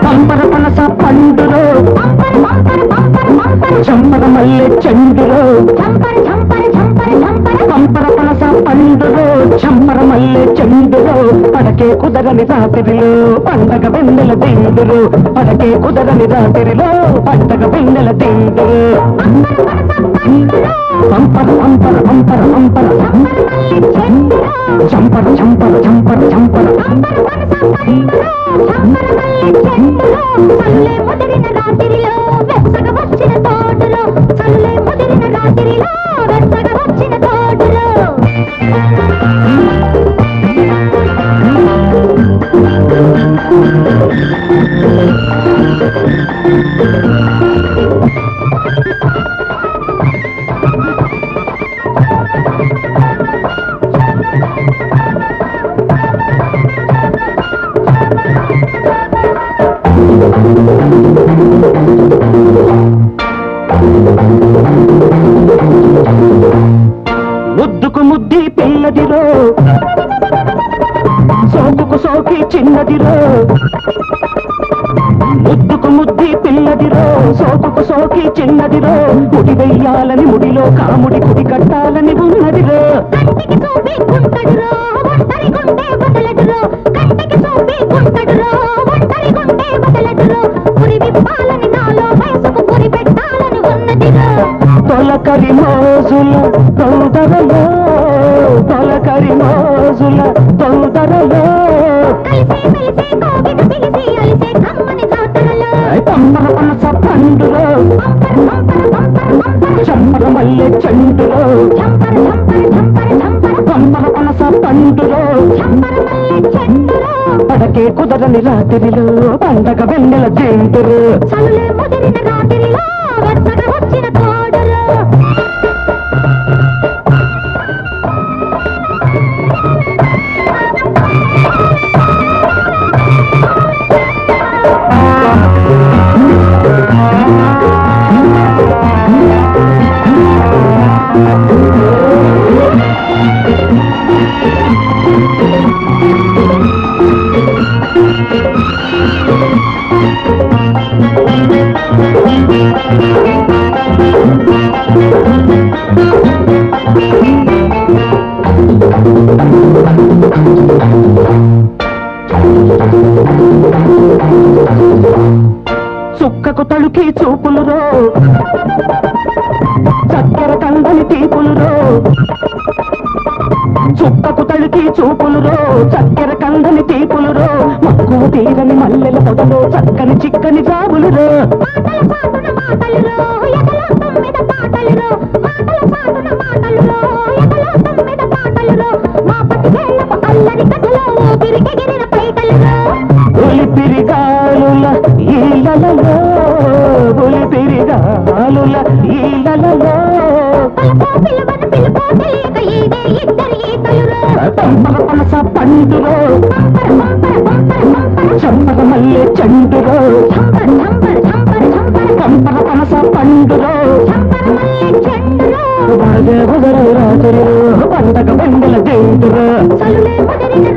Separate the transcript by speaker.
Speaker 1: పంపర పనస పండులో చంపర మల్లె చెండులో పంపర పనస పండులో చంపర మల్లె చెండులో పడకే కుదరని రాత్రిలో పండగ వెన్నెల దిండులు పడకే కుదరని రాత్రిలో పండగ వెన్నెల దిండులు పంపర పంపర పంపర పంపర చంపర చంపర చంపర చంపర
Speaker 2: చల్లే ముదిరిన రాత్రిలో వెచ్చగా వచ్చిన తోటలో చల్లే ముదిరిన రాత్రిలో వెచ్చగా వచ్చిన తోటలో
Speaker 1: ముద్దుకు ముద్ది పిల్లదిరో సోకుకు సోకి చిన్నదిరో ముద్దుకు ముద్ది పిల్లదిరో సోకుకు సోకి చిన్నదిరో ముడి వెయ్యాలని ముడిలో కాముడి కుడి కట్టాలని ఉన్నదిరో
Speaker 2: కంటికి సోపి గుంటడురో ఒంటరి గుంటే బదలడురో కంటికి సోపి గుంటడురో ఒంటరి గుంటే బదలడురో పురి విప్పాలని నాలో వయసుకు పురి పెట్టాలని ఉన్నదిరో
Speaker 1: తొలకరి మోజుల తొందరలో తొలకరి మోజుల తొందరలో
Speaker 2: కలిసి మెలిసి కోగిట పిలిసి అలిసే కమ్మని జాతరలో
Speaker 1: పంపర పనస పండులో చంపర మల్లె చెండులో
Speaker 2: చంపర చంపర చంపర చంపర
Speaker 1: పంపర పనస పండులో
Speaker 2: చంపర మల్లె చెండులో
Speaker 1: పడకే కుదరని రాత్రిలో పండగ వెన్నెల జంతురు
Speaker 2: చల్లే ముదిరిన రాత్రిలో వెచ్చగా వచ్చిన తోటలో
Speaker 1: చుక్కకు తడుకి చూపులురో చక్కెర కందని తీపులురో చుక్కకు తడుకి చూపులురో చక్కెర కందని తీపులురో మక్కువ తీరని మల్లెల పొదలో చక్కని చిక్కని జాబులురో
Speaker 2: మాటలురో ఎదలో తొమ్మిద పాటలురో మాటల పాటలురో ఎదలో తొమ్మిద పాటలురో మా పతి వేళ్ళకు అల్లరి కథలో ఊపిరికెగిరిన పైటలురో
Speaker 1: ఒలిపిరిగాలుల ఈలలలో ఒలిపిరిగాలుల ఈలలలో
Speaker 2: పిలువను పిలుపో తెలియక ఈదే ఇద్దరి ఈతలురో
Speaker 1: పంపర పనస పండులో చంపర మల్లె చెండులో
Speaker 2: చంపర చంపర చంపర చంపర
Speaker 1: పంపర పనస పండులో
Speaker 2: చంపర మల్లె చెండులో
Speaker 1: రాత్రిలో పండగ వెండల జంతురు
Speaker 2: చల్లే ముదిరిన